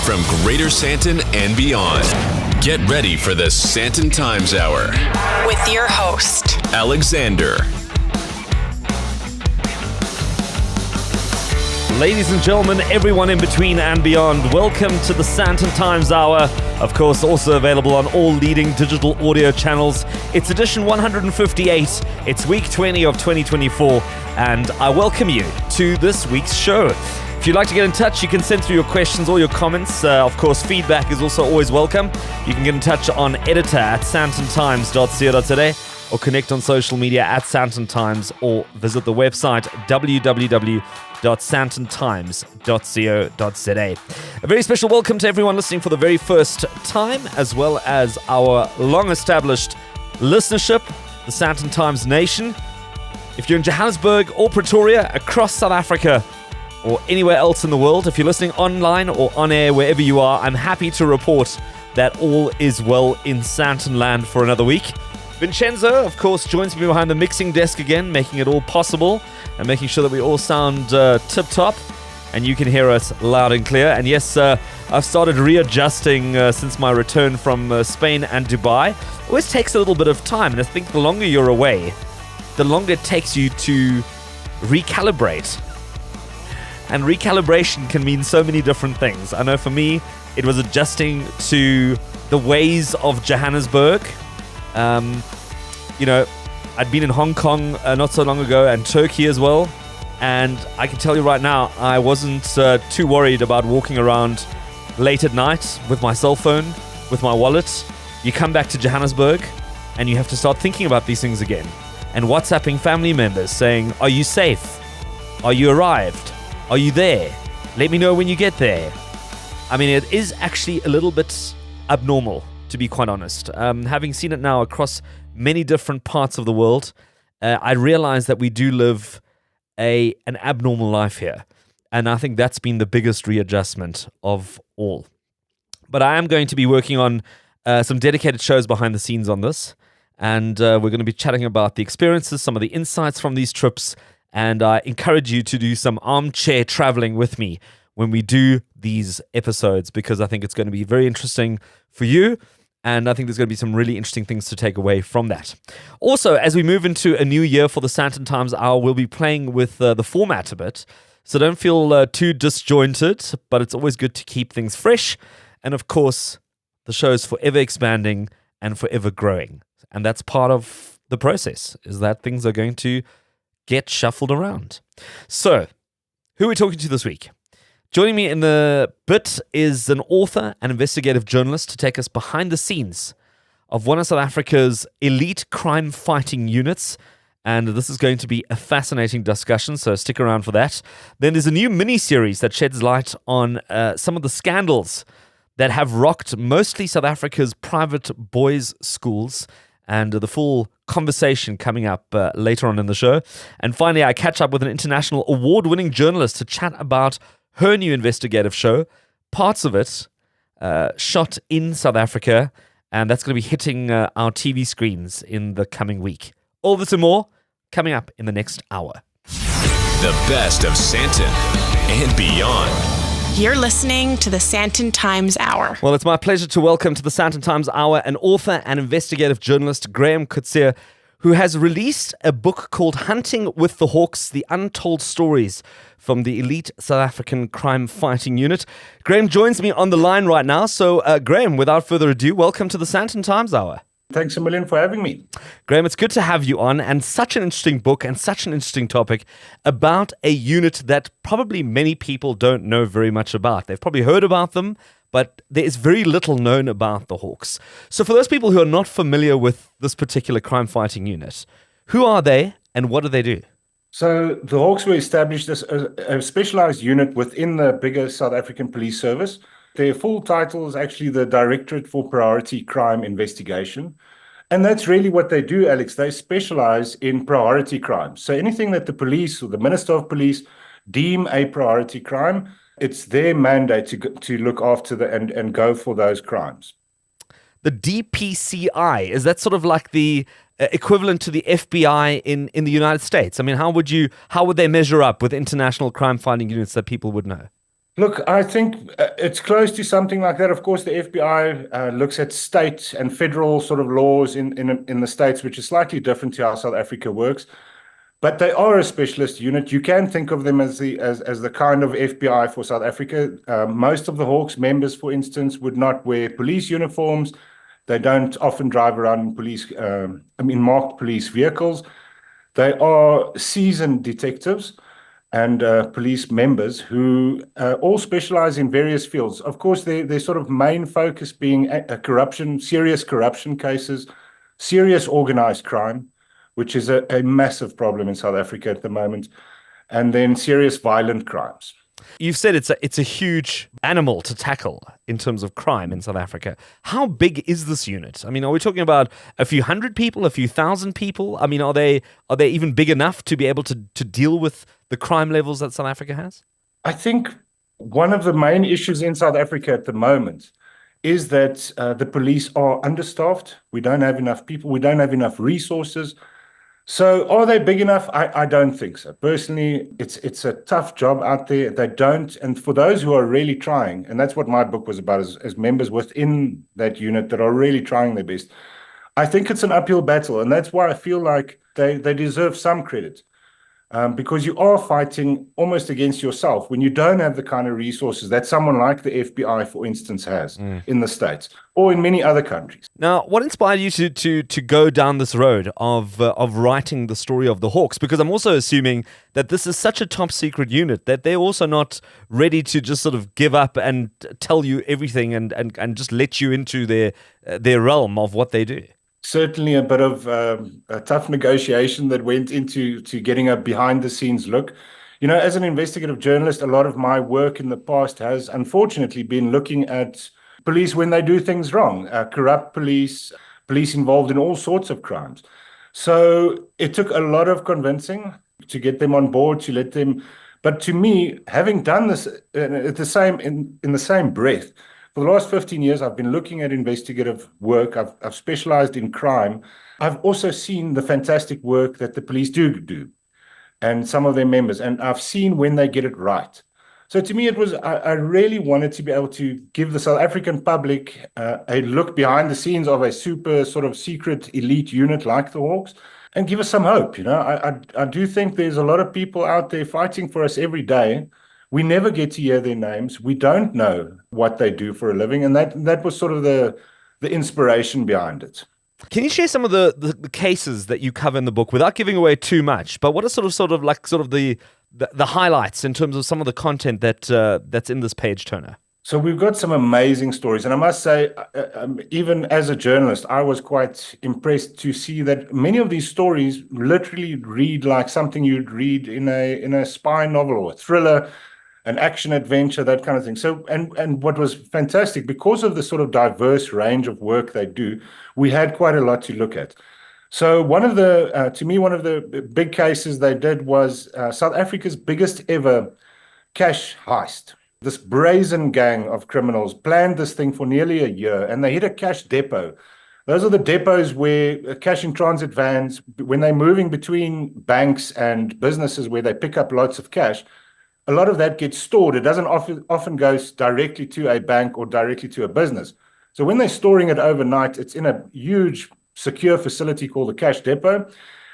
from Greater Sandton and beyond. Get ready for the Sandton Times Hour with your host, Alexander. Ladies and gentlemen, everyone in between and beyond, welcome to the Sandton Times Hour. Of course, also available on all leading digital audio channels. It's edition 158. It's week 20 of 2024, and I welcome you to this week's show. If you'd like to get in touch, you can send through your questions or your comments. Of course, feedback is also always welcome. You can get in touch on editor@sandtontimes.co.za or connect on social media @Sandton Times or visit the website www.sandtontimes.co.za. A very special welcome to everyone listening for the very first time, as well as our long-established listenership, the Sandton Times Nation. If you're in Johannesburg or Pretoria, across South Africa, or anywhere else in the world, if you're listening online or on air, wherever you are, I'm happy to report that all is well in Sandton land for another week. Vincenzo, of course, joins me behind the mixing desk again, making it all possible and making sure that we all sound tip-top and you can hear us loud and clear. And yes, I've started readjusting since my return from Spain and Dubai. It always takes a little bit of time, and I think the longer you're away, the longer it takes you to recalibrate. And recalibration can mean so many different things. I know for me, it was adjusting to the ways of Johannesburg. I'd been in Hong Kong not so long ago, and Turkey as well. And I can tell you right now, I wasn't too worried about walking around late at night with my cell phone, with my wallet. You come back to Johannesburg and you have to start thinking about these things again. And WhatsApping family members saying, are you safe? Are you arrived? Are you there? Let me know when you get there. I mean, it is actually a little bit abnormal, to be quite honest. Having seen it now across many different parts of the world, I realize that we do live an abnormal life here. And I think that's been the biggest readjustment of all. But I am going to be working on some dedicated shows behind the scenes on this. And we're going to be chatting about the experiences, some of the insights from these trips. And I encourage you to do some armchair traveling with me when we do these episodes, because I think it's going to be very interesting for you. And I think there's going to be some really interesting things to take away from that. Also, as we move into a new year for the Sandton Times Hour, we'll be playing with the format a bit. So don't feel too disjointed, but it's always good to keep things fresh. And of course, the show is forever expanding and forever growing. And that's part of the process, is that things are going to get shuffled around. So, who are we talking to this week? Joining me in the bit is an author and investigative journalist to take us behind the scenes of one of South Africa's elite crime-fighting units. And this is going to be a fascinating discussion, so stick around for that. Then there's a new mini-series that sheds light on some of the scandals that have rocked mostly South Africa's private boys' schools, and the full conversation coming up later on in the show. And finally, I catch up with an international award-winning journalist to chat about her new investigative show, parts of it shot in South Africa, and that's going to be hitting our TV screens in the coming week. All this and more coming up in the next hour. The best of Sandton and beyond. You're listening to the Sandton Times Hour. Well, it's my pleasure to welcome to the Sandton Times Hour an author and investigative journalist, Coetzer, who has released a book called Hunting with the Hawks, the Untold Stories from the elite South African crime-fighting unit. Graham joins me on the line right now. So, Graham, without further ado, welcome to the Sandton Times Hour. Thanks a million for having me. Graham, it's good to have you on, and such an interesting book and such an interesting topic about a unit that probably many people don't know very much about. They've probably heard about them, but there is very little known about the Hawks. So for those people who are not familiar with this particular crime-fighting unit, who are they and what do they do? So the Hawks were established as a specialized unit within the bigger South African Police Service. Their full title is actually the Directorate for Priority Crime Investigation. And that's really what they do, Alex. They specialize in priority crimes. So anything that the police or the Minister of Police deem a priority crime, it's their mandate to look after and go for those crimes. The DPCI, is that sort of like the equivalent to the FBI in the United States? I mean, how would they measure up with international crime-fighting units that people would know? Look, I think it's close to something like that. Of course, the FBI looks at state and federal sort of laws in the states, which is slightly different to how South Africa works. But they are a specialist unit. You can think of them as the kind of FBI for South Africa. Most of the Hawks members, for instance, would not wear police uniforms. They don't often drive around in marked police vehicles. They are seasoned detectives and police members who all specialize in various fields. Of course, their sort of main focus being serious corruption cases, serious organized crime, which is a massive problem in South Africa at the moment, and then serious violent crimes. You've said it's a huge animal to tackle in terms of crime in South Africa. How big is this unit? I mean, are we talking about a few hundred people, a few thousand people? I mean, are they even big enough to be able to deal with the crime levels that South Africa has? I think one of the main issues in South Africa at the moment is that the police are understaffed. We don't have enough people. We don't have enough resources. So are they big enough? I don't think so. Personally, it's a tough job out there. They don't. And for those who are really trying, and that's what my book was about, as members within that unit that are really trying their best, I think it's an uphill battle. And that's why I feel like they deserve some credit. Because you are fighting almost against yourself when you don't have the kind of resources that someone like the FBI, for instance, has in the States or in many other countries. Now, what inspired you to go down this road of writing the story of the Hawks? Because I'm also assuming that this is such a top secret unit that they're also not ready to just sort of give up and tell you everything and just let you into their realm of what they do. Certainly a bit of a tough negotiation that went into getting a behind-the-scenes look. You know, as an investigative journalist, a lot of my work in the past has unfortunately been looking at police when they do things wrong, corrupt police involved in all sorts of crimes. So it took a lot of convincing to get them on board, to let them. But to me, having done this in the same breath, for the last 15 years, I've been looking at investigative work. I've specialized in crime. I've also seen the fantastic work that the police do, and some of their members, and I've seen when they get it right. So to me, I really wanted to be able to give the South African public a look behind the scenes of a super sort of secret elite unit like the Hawks and give us some hope. You know, I do think there's a lot of people out there fighting for us every day. We never get to hear their names. We don't know what they do for a living. And that was sort of the inspiration behind it. Can you share some of the cases that you cover in the book without giving away too much? But what are sort of the highlights in terms of some of the content that's in this page turner? So we've got some amazing stories. And I must say, even as a journalist, I was quite impressed to see that many of these stories literally read like something you'd read in a spy novel or a thriller, an action adventure, that kind of thing. So, and what was fantastic, because of the sort of diverse range of work they do, we had quite a lot to look at. So one of the big cases they did was South Africa's biggest ever cash heist. This brazen gang of criminals planned this thing for nearly a year, and they hit a cash depot. Those are the depots where cash in transit vans, when they're moving between banks and businesses where they pick up lots of cash, a lot of that gets stored. It doesn't often goes directly to a bank or directly to a business. So when they're storing it overnight, it's in a huge secure facility called the cash depot.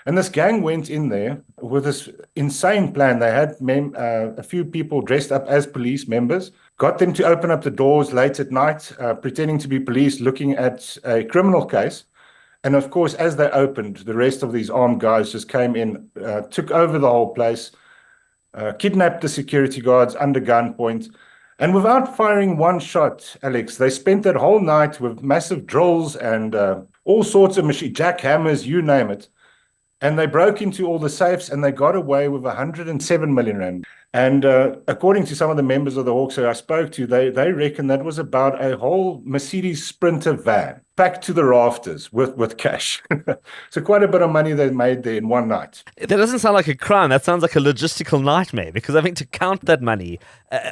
And this gang went in there with this insane plan. They had a few people dressed up as police members, got them to open up the doors late at night, pretending to be police looking at a criminal case. And of course, as they opened, the rest of these armed guys just came in, took over the whole place, kidnapped the security guards under gunpoint. And without firing one shot, Alex, they spent that whole night with massive drills and all sorts of jackhammers, you name it. And they broke into all the safes and they got away with 107 million rand. And according to some of the members of the Hawks who I spoke to, they reckon that was about a whole Mercedes Sprinter van packed to the rafters with cash. So quite a bit of money they made there in one night. That doesn't sound like a crime. That sounds like a logistical nightmare, because I think to count that money,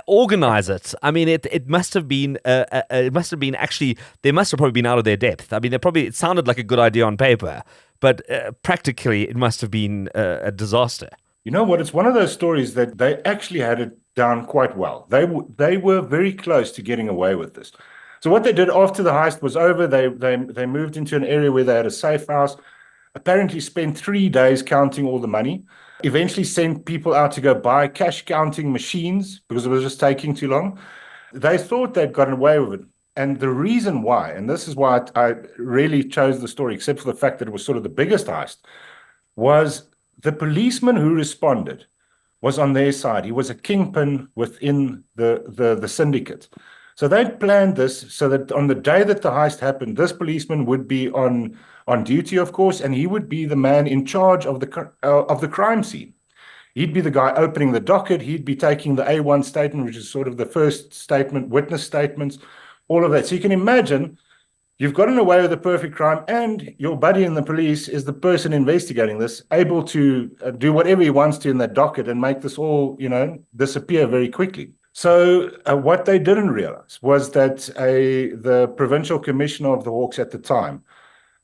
organize it. I mean, it must have been actually, they must have probably been out of their depth. I mean, it sounded like a good idea on paper, but practically it must have been a disaster. You know what? It's one of those stories that they actually had it down quite well. They were very close to getting away with this. So what they did after the heist was over, they moved into an area where they had a safe house, apparently spent 3 days counting all the money, eventually sent people out to go buy cash counting machines because it was just taking too long. They thought they'd gotten away with it. And the reason why, and this is why I really chose the story, except for the fact that it was sort of the biggest heist, was the policeman who responded was on their side. He was a kingpin within the syndicate. So they'd planned this so that on the day that the heist happened, this policeman would be on duty, of course, and he would be the man in charge of the crime scene. He'd be the guy opening the docket. He'd be taking the A1 statement, which is sort of the first statement, witness statements, all of that. So you can imagine you've gotten away with a perfect crime, and your buddy in the police is the person investigating this, able to do whatever he wants to in that docket and make this all, disappear very quickly. So what they didn't realize was that the provincial commissioner of the Hawks at the time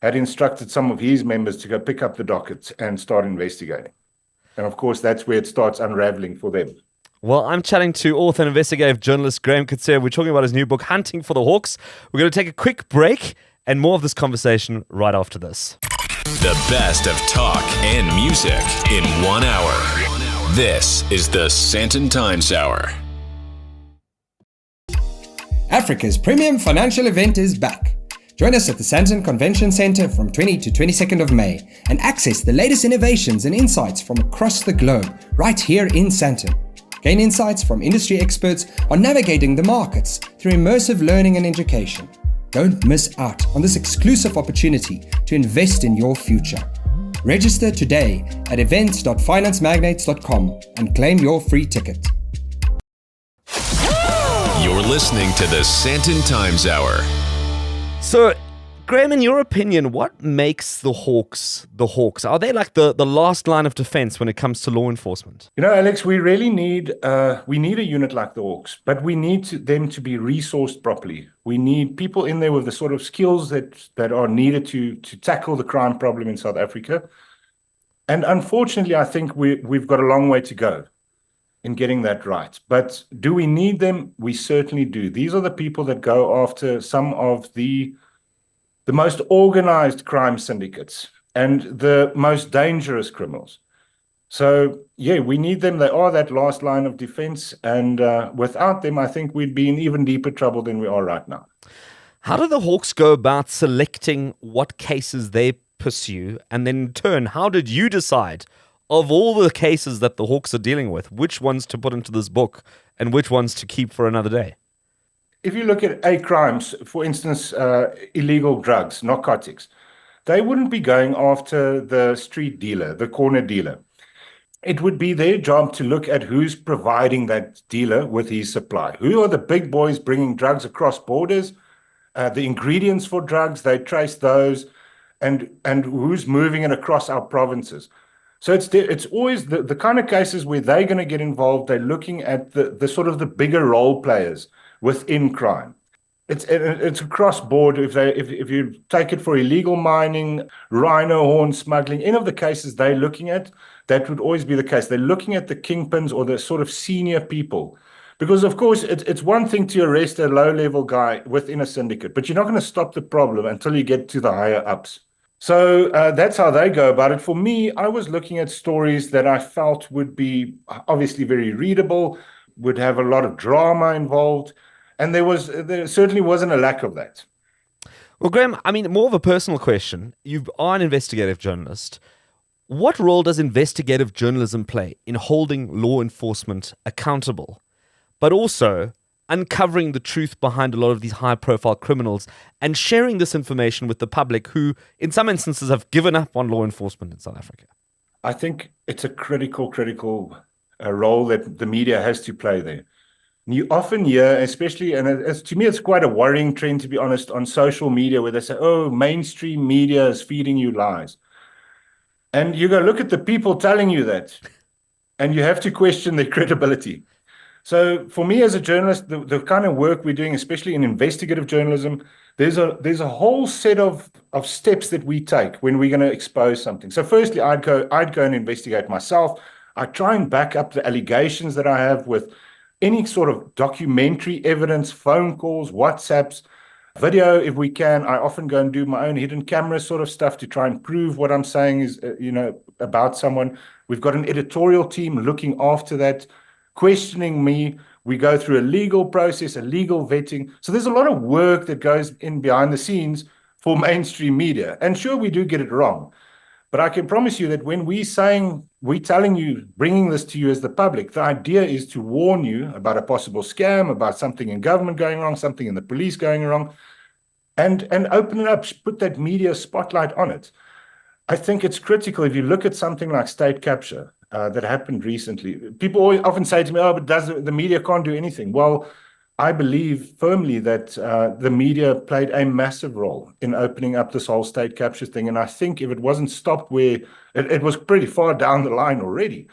had instructed some of his members to go pick up the docket and start investigating. And of course, that's where it starts unraveling for them. Well, I'm chatting to author and investigative journalist Graham Coetzer. We're talking about his new book, Hunting for the Hawks. We're going to take a quick break and more of this conversation right after this. The best of talk and music in 1 hour. This is the Sandton Times Hour. Africa's premium financial event is back. Join us at the Sandton Convention Centre from 20 to 22nd of May and access the latest innovations and insights from across the globe right here in Sandton. Gain insights from industry experts on navigating the markets through immersive learning and education. Don't miss out on this exclusive opportunity to invest in your future. Register today at events.financemagnates.com and claim your free ticket. You're listening to the Sandton Times Hour. So, Graham, in your opinion, what makes the Hawks the Hawks? Are they like the last line of defense when it comes to law enforcement? Alex, we really need a unit like the Hawks, but we need them to be resourced properly. We need people in there with the sort of skills that are needed to tackle the crime problem in South Africa. And unfortunately, I think we've got a long way to go in getting that right. But do we need them? We certainly do. These are the people that go after some of the most organized crime syndicates and the most dangerous criminals. So, yeah, we need them. They are that last line of defense. And without them, I think we'd be in even deeper trouble than we are right now. How do the Hawks go about selecting what cases they pursue? And then in turn, how did you decide, of all the cases that the Hawks are dealing with, which ones to put into this book and which ones to keep for another day? If you look at A crimes, for instance, illegal drugs, narcotics, they wouldn't be going after the street dealer, the corner dealer. It would be their job to look at who's providing that dealer with his supply. Who are the big boys bringing drugs across borders? The ingredients for drugs, they trace those, and who's moving it across our provinces. So it's always the kind of cases where they're going to get involved. They're looking at the sort of the bigger role players within crime. It's across board. If you take it for illegal mining, rhino horn smuggling, any of the cases they're looking at, that would always be the case. They're looking at the kingpins or the sort of senior people. Because, of course, it's one thing to arrest a low-level guy within a syndicate, but you're not going to stop the problem until you get to the higher-ups. So that's how they go about it. For me, I was looking at stories that I felt would be obviously very readable, would have a lot of drama involved, and there certainly wasn't a lack of that. Well, Graham, I mean, more of a personal question. You are an investigative journalist. What role does investigative journalism play in holding law enforcement accountable, but also uncovering the truth behind a lot of these high-profile criminals and sharing this information with the public who, in some instances, have given up on law enforcement in South Africa? I think it's a critical role that the media has to play there. You often hear, especially, and to me, it's quite a worrying trend, to be honest, on social media where they say, oh, mainstream media is feeding you lies. And you go look at the people telling you that, and you have to question their credibility. So for me as a journalist, the kind of work we're doing, especially in investigative journalism, there's a whole set of steps that we take when we're going to expose something. So firstly, I'd go and investigate myself. I try and back up the allegations that I have with any sort of documentary evidence, phone calls, WhatsApps, video if we can. I often go and do my own hidden camera sort of stuff to try and prove what I'm saying is, about someone. We've got an editorial team looking after that, questioning me. We go through a legal process, a legal vetting. So there's a lot of work that goes in behind the scenes for mainstream media. And sure, we do get it wrong. But I can promise you that when we're telling you, bringing this to you as the public, the idea is to warn you about a possible scam, about something in government going wrong, something in the police going wrong, and open it up, put that media spotlight on it. I think it's critical. If you look at something like state capture that happened recently, people often say to me, oh, but the media can't do anything. Well, I believe firmly that the media played a massive role in opening up this whole state capture thing. And I think if it wasn't stopped where it was pretty far down the line already,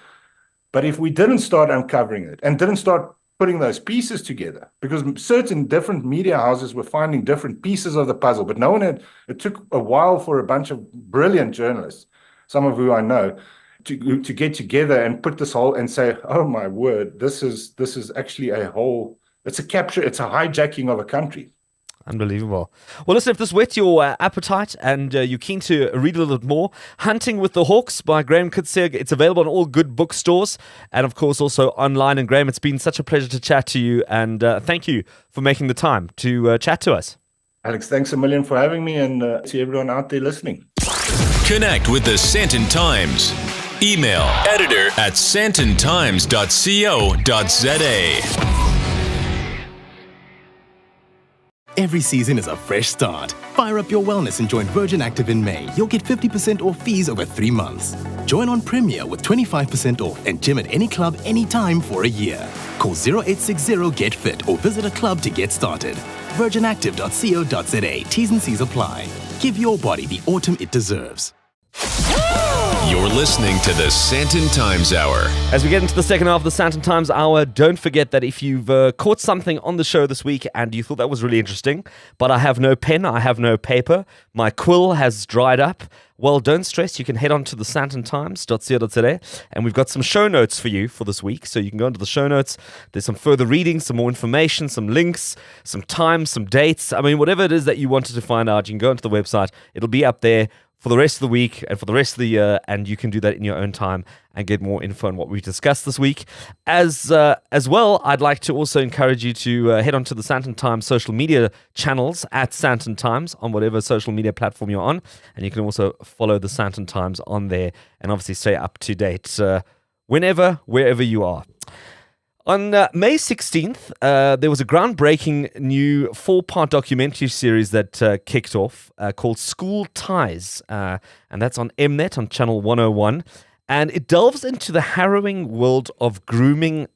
but if we didn't start uncovering it and didn't start putting those pieces together, because certain different media houses were finding different pieces of the puzzle, but no one had, it took a while for a bunch of brilliant journalists, some of who I know, to get together and put this whole and say, oh my word, this is actually a whole, it's a capture, it's a hijacking of a country. Unbelievable. Well, listen, if this whet your appetite and you're keen to read a little bit more, Hunting with the Hawks by Graham Coetzer, it's available in all good bookstores and, of course, also online. And, Graham, it's been such a pleasure to chat to you, and thank you for making the time to chat to us. Alex, thanks a million for having me, and to everyone out there listening. Connect with the Sandton Times. Email editor@sandtontimes.co.za. Every season is a fresh start. Fire up your wellness and join Virgin Active in May. You'll get 50% off fees over 3 months. Join on Premier with 25% off and gym at any club anytime for a year. Call 0860-GET-FIT or visit a club to get started. virginactive.co.za. T's and C's apply. Give your body the autumn it deserves. You're listening to the Sandton Times Hour. As we get into the second half of the Sandton Times Hour, don't forget that if you've caught something on the show this week and you thought that was really interesting, but I have no pen, I have no paper, my quill has dried up, well, don't stress. You can head on to the sandtontimes.co.za, and we've got some show notes for you for this week. So you can go into the show notes. There's some further reading, some more information, some links, some times, some dates. I mean, whatever it is that you wanted to find out, you can go into the website. It'll be up there for the rest of the week and for the rest of the year, and you can do that in your own time and get more info on what we discussed this week. As well, I'd like to also encourage you to head on to the Sandton Times social media channels at Sandton Times on whatever social media platform you're on, and you can also follow the Sandton Times on there and obviously stay up to date whenever, wherever you are. On May 16th, there was a groundbreaking new 4-part documentary series that kicked off called School Ties, and that's on Mnet on Channel 101. And it delves into the harrowing world of grooming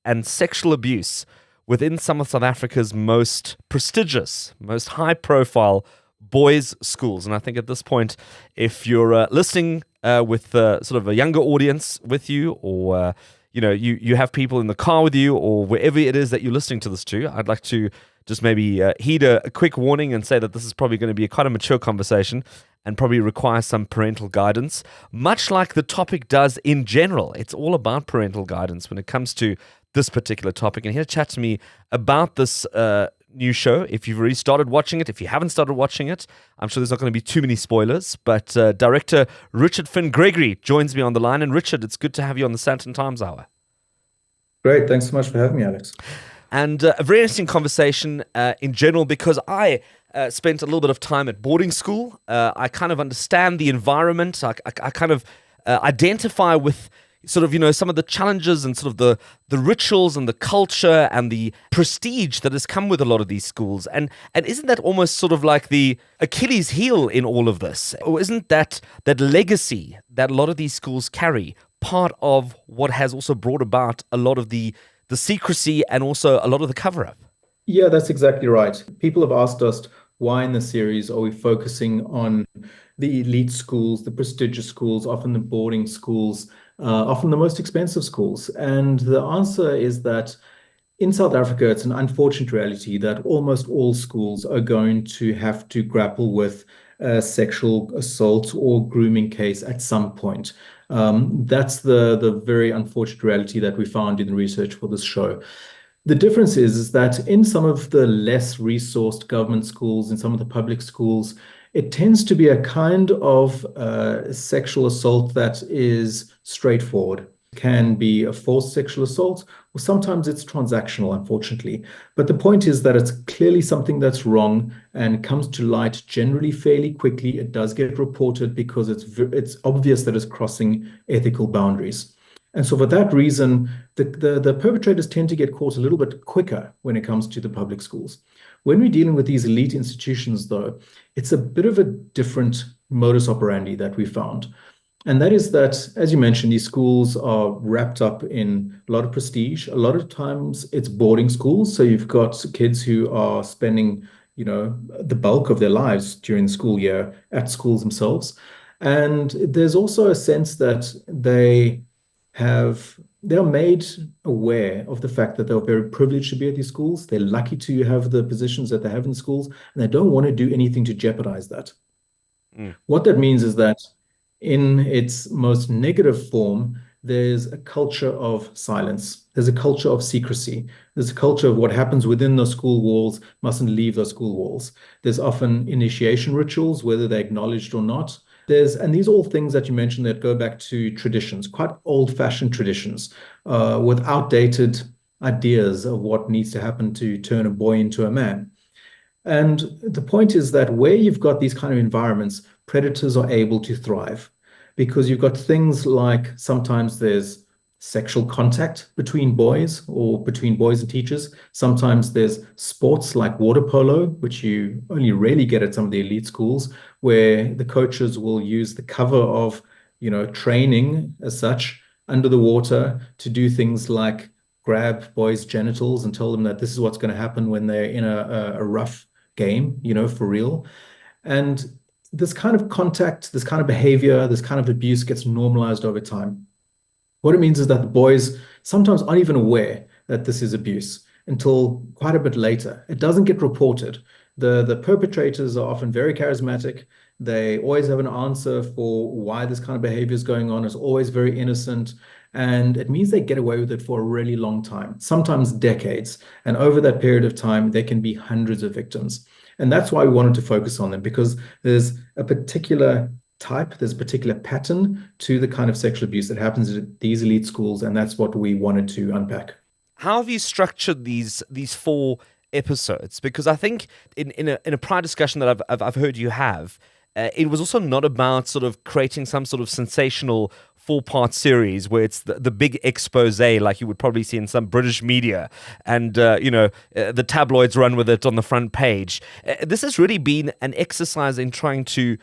and sexual abuse within some of South Africa's most prestigious, most high-profile boys' schools. And I think at this point, if you're listening with sort of a younger audience with you, or you have people in the car with you, or wherever it is that you're listening to this to, I'd like to just maybe heed a quick warning and say that this is probably going to be quite a mature conversation and probably requires some parental guidance, much like the topic does in general. It's all about parental guidance when it comes to this particular topic. And here to chat to me about this new show, if you've already started watching it, if you haven't started watching it, I'm sure there's not going to be too many spoilers, but director Richard Finn Gregory joins me on the line. And Richard, it's good to have you on the Sandton Times Hour. Great, thanks so much for having me, Alex. And a very interesting conversation in general, because I spent a little bit of time at boarding school. I kind of understand the environment. I kind of identify with sort of, some of the challenges and sort of the rituals and the culture and the prestige that has come with a lot of these schools. And isn't that almost sort of like the Achilles heel in all of this? Or isn't that legacy that a lot of these schools carry part of what has also brought about a lot of the secrecy and also a lot of the cover-up? Yeah, that's exactly right. People have asked us why in the series are we focusing on the elite schools, the prestigious schools, often the boarding schools, often the most expensive schools. And the answer is that in South Africa, it's an unfortunate reality that almost all schools are going to have to grapple with a sexual assault or grooming case at some point. That's the very unfortunate reality that we found in the research for this show. The difference is that in some of the less resourced government schools, in some of the public schools, it tends to be a kind of sexual assault that is straightforward. It can be a forced sexual assault, or sometimes it's transactional, unfortunately. But the point is that it's clearly something that's wrong and comes to light generally fairly quickly. It does get reported because it's obvious that it's crossing ethical boundaries. And so for that reason, the perpetrators tend to get caught a little bit quicker when it comes to the public schools. When we're dealing with these elite institutions, though, it's a bit of a different modus operandi that we found. And that is that, as you mentioned, these schools are wrapped up in a lot of prestige. A lot of times it's boarding schools. So you've got kids who are spending, the bulk of their lives during the school year at schools themselves. And there's also a sense that they're made aware of the fact that they're very privileged to be at these schools. They're lucky to have the positions that they have in schools, and they don't want to do anything to jeopardize that. What that means is that in its most negative form, there's a culture of silence. There's a culture of secrecy. There's a culture of what happens within those school walls mustn't leave those school walls. There's often initiation rituals, whether they're acknowledged or not. And these are all things that you mentioned that go back to traditions, quite old-fashioned traditions, with outdated ideas of what needs to happen to turn a boy into a man. And the point is that where you've got these kind of environments, predators are able to thrive because you've got things like sometimes there's sexual contact between boys or between boys and teachers. Sometimes there's sports like water polo, which you only rarely get at some of the elite schools, where the coaches will use the cover of, training as such under the water to do things like grab boys' genitals and tell them that this is what's going to happen when they're in a rough game, for real. And this kind of contact, this kind of behavior, this kind of abuse gets normalized over time. What it means is that the boys sometimes aren't even aware that this is abuse until quite a bit later. It doesn't get reported. The perpetrators are often very charismatic. They always have an answer for why this kind of behavior is going on. It's always very innocent. And it means they get away with it for a really long time, sometimes decades. And over that period of time, there can be hundreds of victims. And that's why we wanted to focus on them, because there's a particular there's a particular pattern to the kind of sexual abuse that happens at these elite schools, and that's what we wanted to unpack. How have you structured these 4 episodes? Because I think in a prior discussion that I've heard you have, it was also not about sort of creating some sort of sensational 4-part series where it's the big expose like you would probably see in some British media, and the tabloids run with it on the front page. This has really been an exercise in trying to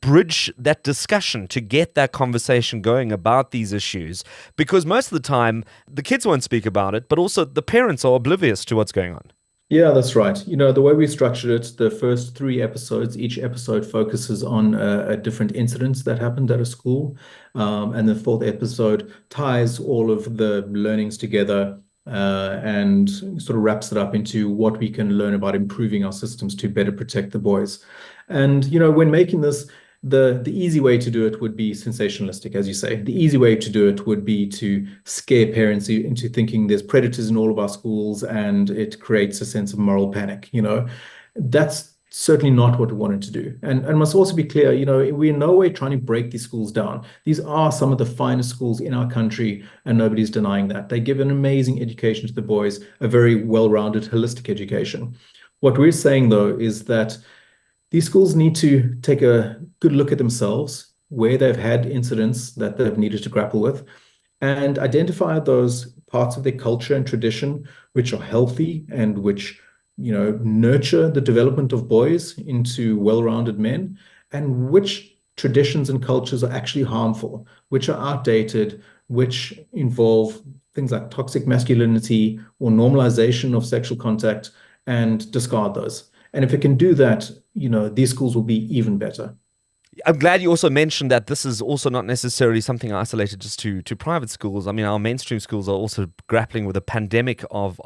bridge that discussion, to get that conversation going about these issues, because most of the time the kids won't speak about it, but also the parents are oblivious to what's going on. Yeah, that's right. The way we structured it, the first 3 episodes, each episode focuses on a different incident that happened at a school. And the 4th episode ties all of the learnings together and sort of wraps it up into what we can learn about improving our systems to better protect the boys. And, when making this, the easy way to do it would be sensationalistic, as you say. The easy way to do it would be to scare parents into thinking there's predators in all of our schools, and it creates a sense of moral panic. That's certainly not what we wanted to do. And must also be clear, we're in no way trying to break these schools down. These are some of the finest schools in our country, and nobody's denying that. They give an amazing education to the boys, a very well-rounded, holistic education. What we're saying, though, is that these schools need to take a good look at themselves, where they've had incidents that they've needed to grapple with, and identify those parts of their culture and tradition which are healthy and which nurture the development of boys into well-rounded men, and which traditions and cultures are actually harmful, which are outdated, which involve things like toxic masculinity or normalization of sexual contact, and discard those. And if it can do that, these schools will be even better. I'm glad you also mentioned that this is also not necessarily something isolated just to private schools. I mean, our mainstream schools are also grappling with a pandemic of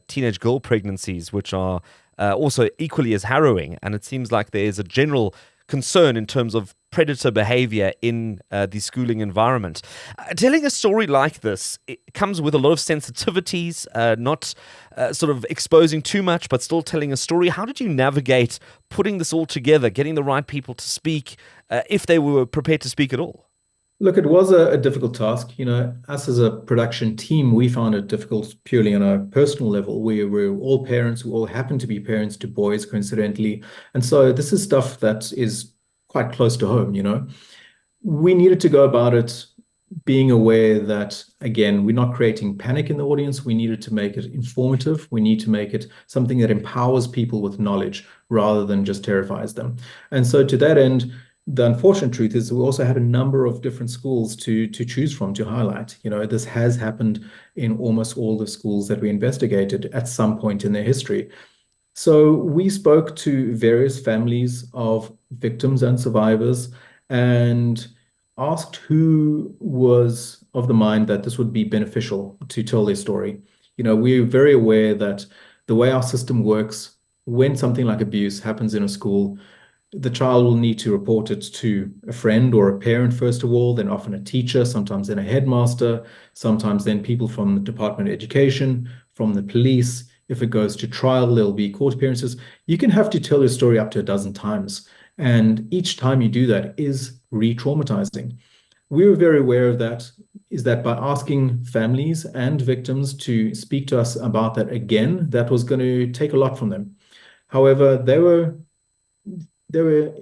teenage girl pregnancies, which are also equally as harrowing. And it seems like there is a general concern in terms of predator behavior in the schooling environment. Telling a story like this, it comes with a lot of sensitivities, not sort of exposing too much, but still telling a story. How did you navigate putting this all together, getting the right people to speak, if they were prepared to speak at all? Look, it was a difficult task. Us as a production team, we found it difficult purely on a personal level. We were all parents. We all happen to be parents to boys, coincidentally. And so this is stuff that is quite close to home, We needed to go about it being aware that, again, we're not creating panic in the audience. We needed to make it informative. We need to make it something that empowers people with knowledge rather than just terrifies them. And so to that end, the unfortunate truth is we also had a number of different schools to choose from, to highlight. This has happened in almost all the schools that we investigated at some point in their history. So we spoke to various families of victims and survivors and asked who was of the mind that this would be beneficial to tell their story. We're very aware that the way our system works, when something like abuse happens in a school, the child will need to report it to a friend or a parent, first of all, then often a teacher, sometimes then a headmaster, sometimes then people from the Department of Education, from the police. If it goes to trial, there'll be court appearances. You can have to tell your story up to a dozen times. And each time you do that is re-traumatizing. We were very aware of that, is that by asking families and victims to speak to us about that again, that was going to take a lot from them. However, they were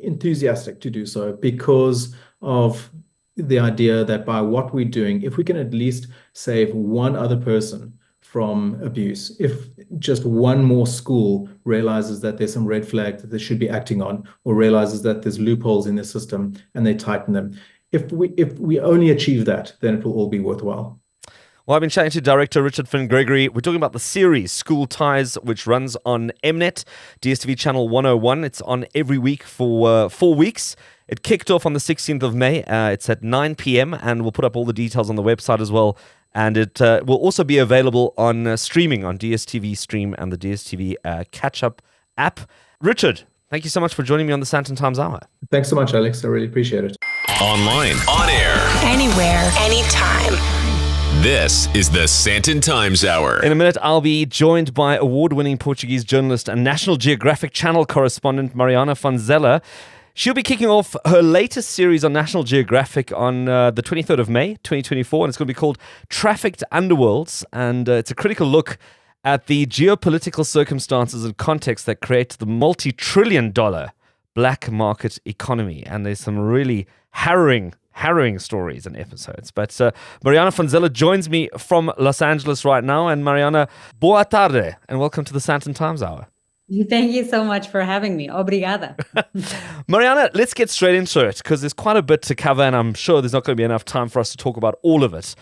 enthusiastic to do so because of the idea that by what we're doing, if we can at least save one other person from abuse, if just one more school realizes that there's some red flag that they should be acting on, or realizes that there's loopholes in the system and they tighten them, if we only achieve that, then it will all be worthwhile. Well, I've been chatting to director Richard Finn Gregory. We're talking about the series School Ties, which runs on Mnet, DStv Channel 101. It's on every week for 4 weeks. It kicked off on the 16th of May. It's at 9 p.m. and we'll put up all the details on the website as well. And it will also be available on streaming on DStv Stream and the DStv Catch-Up app. Richard, thank you so much for joining me on the Sandton Times Hour. Thanks so much, Alex. I really appreciate it. Online, on air, Anywhere, anytime. This is the Sandton Times Hour. In a minute, I'll be joined by award-winning Portuguese journalist and National Geographic Channel correspondent Mariana van Zeller. She'll be kicking off her latest series on National Geographic on the 23rd of May, 2024, and it's going to be called Trafficked, Underworlds, and it's a critical look at the geopolitical circumstances and context that create the multi-trillion-dollar black market economy, and there's some really harrowing stories and episodes. But Mariana van Zeller joins me from Los Angeles right now. And Mariana, boa tarde, and welcome to the Sandton Times Hour. Thank you so much for having me. Obrigada. Mariana, let's get straight into it, because there's quite a bit to cover, and I'm sure there's not going to be enough time for us to talk about all of it.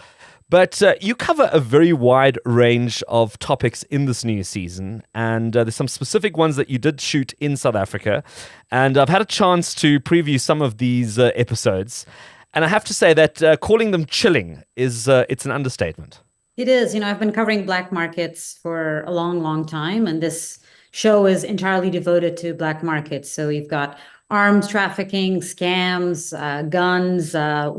But you cover a very wide range of topics in this new season, and there's some specific ones that you did shoot in South Africa, and I've had a chance to preview some of these episodes. And I have to say that calling them chilling is it's an understatement. It is. I've been covering black markets for a long, long time, and this show is entirely devoted to black markets. So you've got arms trafficking, scams, guns,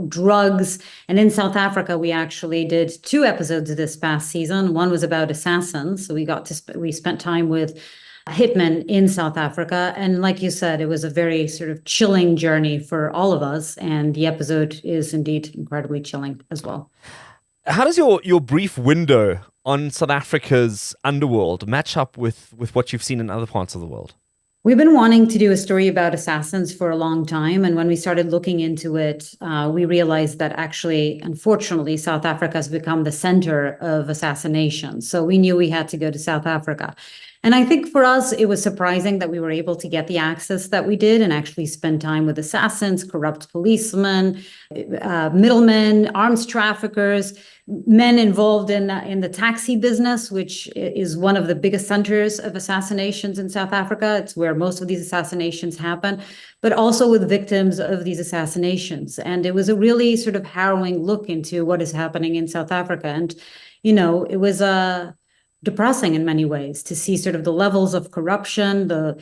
drugs. And in South Africa, we actually did 2 episodes this past season. One was about assassins. So we spent time with hitmen in South Africa. And like you said, it was a very sort of chilling journey for all of us. And the episode is indeed incredibly chilling as well. How does your brief window on South Africa's underworld match up with what you've seen in other parts of the world? We've been wanting to do a story about assassins for a long time. And when we started looking into it, we realized that actually, unfortunately, South Africa has become the center of assassinations. So we knew we had to go to South Africa. And I think for us, it was surprising that we were able to get the access that we did and actually spend time with assassins, corrupt policemen, middlemen, arms traffickers, men involved in the taxi business, which is one of the biggest centers of assassinations in South Africa. It's where most of these assassinations happen, but also with victims of these assassinations. And it was a really sort of harrowing look into what is happening in South Africa. And, it was depressing in many ways to see sort of the levels of corruption, the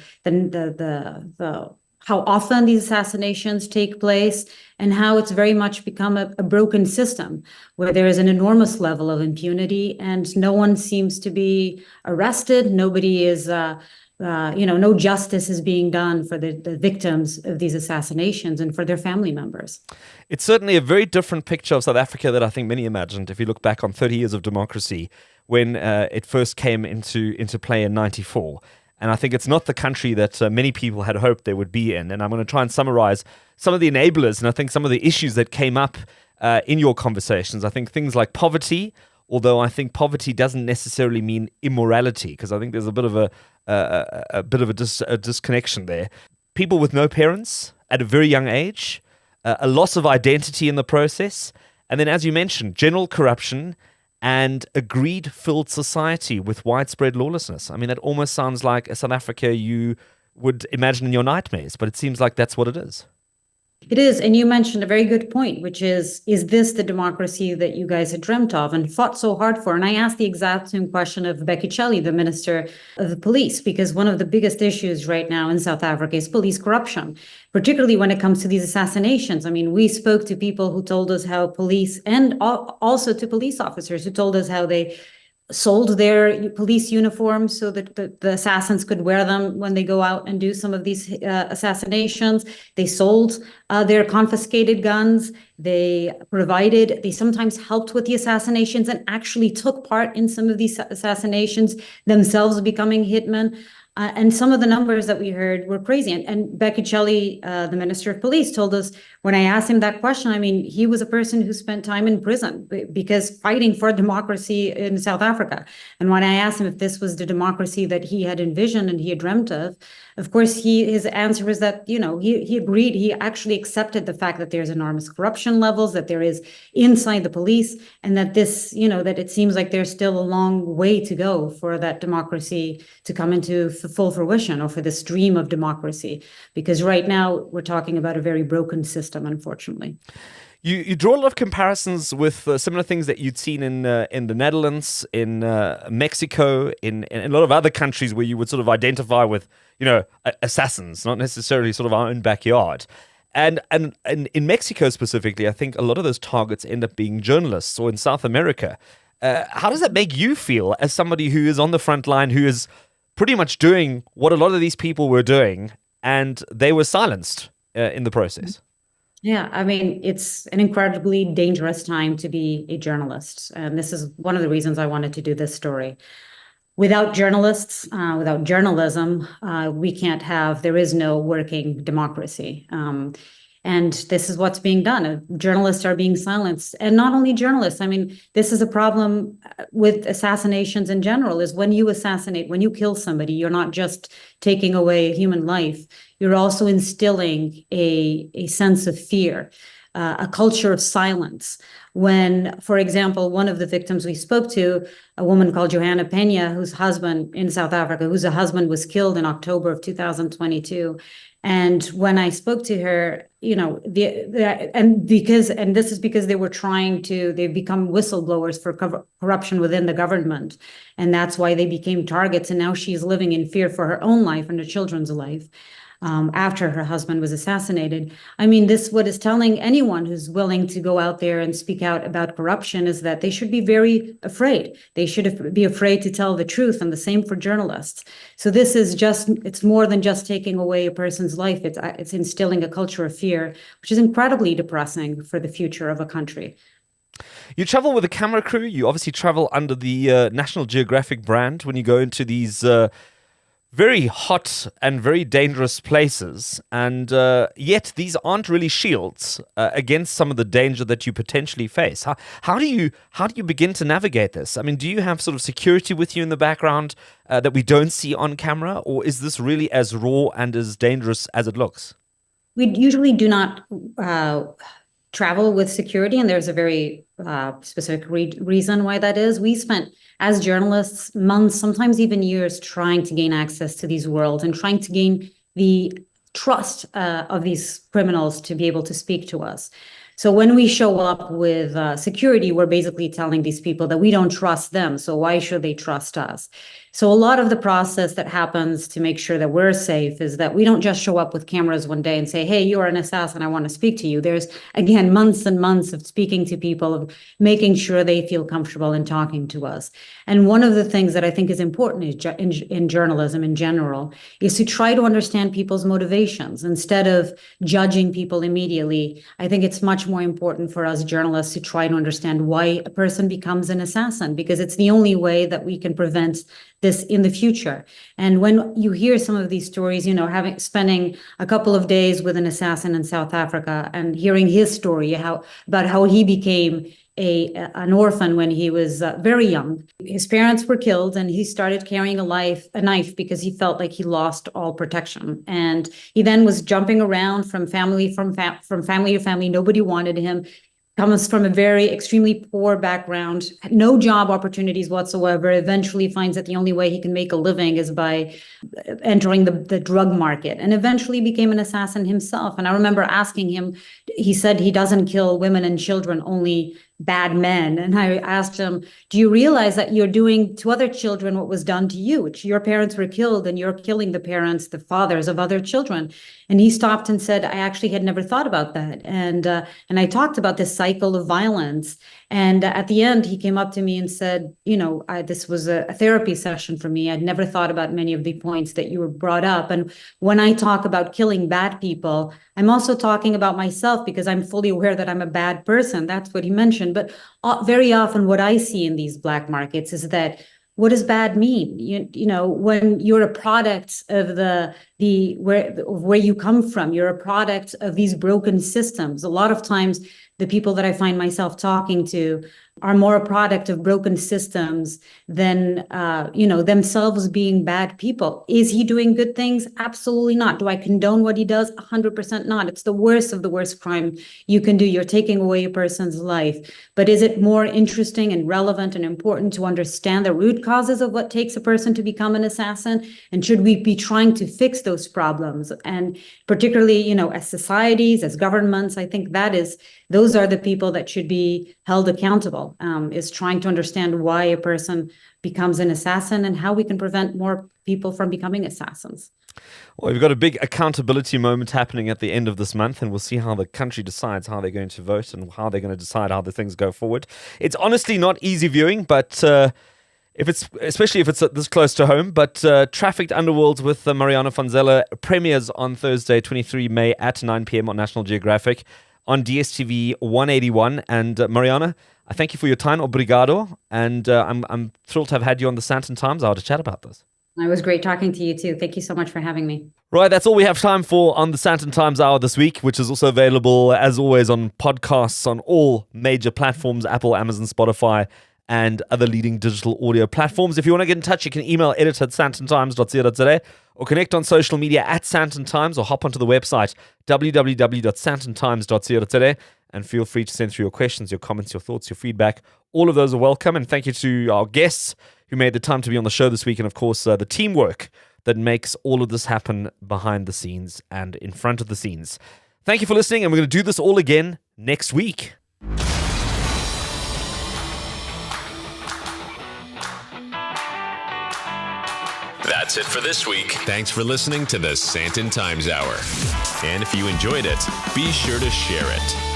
how often these assassinations take place, and how it's very much become a broken system where there is an enormous level of impunity and no one seems to be arrested. Nobody is, no justice is being done for the victims of these assassinations and for their family members. It's certainly a very different picture of South Africa that I think many imagined. If you look back on 30 years of democracy, when it first came into play in 94. And I think it's not the country that many people had hoped they would be in. And I'm going to try and summarize some of the enablers and I think some of the issues that came up in your conversations. I think things like poverty, although I think poverty doesn't necessarily mean immorality, because I think there's a bit of a disconnection there. People with no parents at a very young age, a loss of identity in the process, and then, as you mentioned, general corruption and a greed-filled society with widespread lawlessness. I mean, that almost sounds like a South Africa you would imagine in your nightmares, but it seems like that's what it is. It is, and you mentioned a very good point, which is this the democracy that you guys had dreamt of and fought so hard for? And I asked the exact same question of Becky Chelly, the Minister of the Police, because one of the biggest issues right now in South Africa is police corruption, particularly when it comes to these assassinations. I mean, we spoke to people who told us how police, and also to police officers who told us how they sold their police uniforms so that the assassins could wear them when they go out and do some of these assassinations. They sold their confiscated guns. They sometimes helped with the assassinations and actually took part in some of these assassinations, themselves becoming hitmen. And some of the numbers that we heard were crazy. And Becky Chelly, the Minister of Police, told us, when I asked him that question, I mean, he was a person who spent time in prison because fighting for democracy in South Africa. And when I asked him if this was the democracy that he had envisioned and he had dreamt of course, his answer was that, he agreed. He actually accepted the fact that there's enormous corruption levels, that there is inside the police, and that that it seems like there's still a long way to go for that democracy to come into full fruition, or for this dream of democracy. Because right now we're talking about a very broken system, unfortunately. You draw a lot of comparisons with similar things that you'd seen in the Netherlands, in Mexico, in a lot of other countries where you would sort of identify with, assassins, not necessarily sort of our own backyard. And in Mexico specifically, I think a lot of those targets end up being journalists, or in South America. How does that make you feel as somebody who is on the front line, who is pretty much doing what a lot of these people were doing, and they were silenced in the process? Yeah, I mean, it's an incredibly dangerous time to be a journalist. And this is one of the reasons I wanted to do this story. Without journalists, without journalism, there is no working democracy. And this is what's being done. Journalists are being silenced. And not only journalists. I mean, this is a problem with assassinations in general, is when you assassinate, when you kill somebody, you're not just taking away a human life. You're also instilling a sense of fear, a culture of silence. When, for example, one of the victims we spoke to, a woman called Johanna Peña, whose husband in South Africa, whose husband was killed in October of 2022. And when I spoke to her, this is because they've become whistleblowers for corruption within the government. And that's why they became targets. And now she's living in fear for her own life and her children's life. After her husband was assassinated. I mean, what is telling anyone who's willing to go out there and speak out about corruption is that they should be very afraid. They should be afraid to tell the truth, and the same for journalists. So it's more than just taking away a person's life. It's instilling a culture of fear, which is incredibly depressing for the future of a country. You travel with a camera crew. You obviously travel under the National Geographic brand when you go into these very hot and very dangerous places, and yet these aren't really shields against some of the danger that you potentially face. How do you begin to navigate this? I mean, do you have sort of security with you in the background that we don't see on camera, or is this really as raw and as dangerous as it looks? We usually do not travel with security, and there's a very specific reason why that is. We spent, as journalists, months, sometimes even years, trying to gain access to these worlds and trying to gain the trust of these criminals to be able to speak to us. So when we show up with security, we're basically telling these people that we don't trust them. So why should they trust us? So a lot of the process that happens to make sure that we're safe is that we don't just show up with cameras one day and say, hey, you're an assassin, I want to speak to you. There's, again, months and months of speaking to people, of making sure they feel comfortable in talking to us. And one of the things that I think is important in journalism in general is to try to understand people's motivations instead of judging people immediately. I think it's much more important for us journalists to try to understand why a person becomes an assassin, because it's the only way that we can prevent this in the future. And when you hear some of these stories, spending a couple of days with an assassin in South Africa and hearing his story about how he became an orphan when he was very young. His parents were killed, and he started carrying a knife because he felt like he lost all protection. And he then was jumping around from family to family. Nobody wanted him. Comes from a very extremely poor background, no job opportunities whatsoever, eventually finds that the only way he can make a living is by entering the drug market, and eventually became an assassin himself. And I remember asking him, he said he doesn't kill women and children, only bad men. And I asked him, do you realize that you're doing to other children what was done to you? Your parents were killed and you're killing the parents, the fathers of other children. And he stopped and said, I actually had never thought about that. And I talked about this cycle of violence. And at the end, he came up to me and said, this was a therapy session for me. I'd never thought about many of the points that you were brought up. And when I talk about killing bad people, I'm also talking about myself, because I'm fully aware that I'm a bad person. That's what he mentioned. But very often what I see in these black markets is that, what does bad mean? When you're a product of where you come from, you're a product of these broken systems. A lot of times, the people that I find myself talking to are more a product of broken systems than, themselves being bad people. Is he doing good things? Absolutely not. Do I condone what he does? 100% not. It's the worst of the worst crime you can do. You're taking away a person's life. But is it more interesting and relevant and important to understand the root causes of what takes a person to become an assassin? And should we be trying to fix those problems? And particularly, as societies, as governments, I think those are the people that should be held accountable, is trying to understand why a person becomes an assassin and how we can prevent more people from becoming assassins. Well, we've got a big accountability moment happening at the end of this month, and we'll see how the country decides how they're going to vote and how they're going to decide how the things go forward. It's honestly not easy viewing, but especially if it's this close to home. But Trafficked Underworlds with Mariana van Zeller premieres on Thursday, 23 May at 9 p.m. on National Geographic on DStv 181. And Mariana, I thank you for your time. Obrigado. And I'm thrilled to have had you on the Sandton Times Hour to chat about this. It was great talking to you too. Thank you so much for having me. Right, that's all we have time for on the Sandton Times Hour this week, which is also available, as always, on podcasts on all major platforms, Apple, Amazon, Spotify, and other leading digital audio platforms. If you want to get in touch, you can email edit@sandtontimes.co.za or connect on social media at Sandton Times, or hop onto the website www.sandtontimes.co.za, and feel free to send through your questions, your comments, your thoughts, your feedback. All of those are welcome. And thank you to our guests who made the time to be on the show this week, and of course the teamwork that makes all of this happen behind the scenes and in front of the scenes. Thank you for listening, and we're going to do this all again next week. That's it for this week. Thanks for listening to the Sandton Times Hour. And if you enjoyed it, be sure to share it.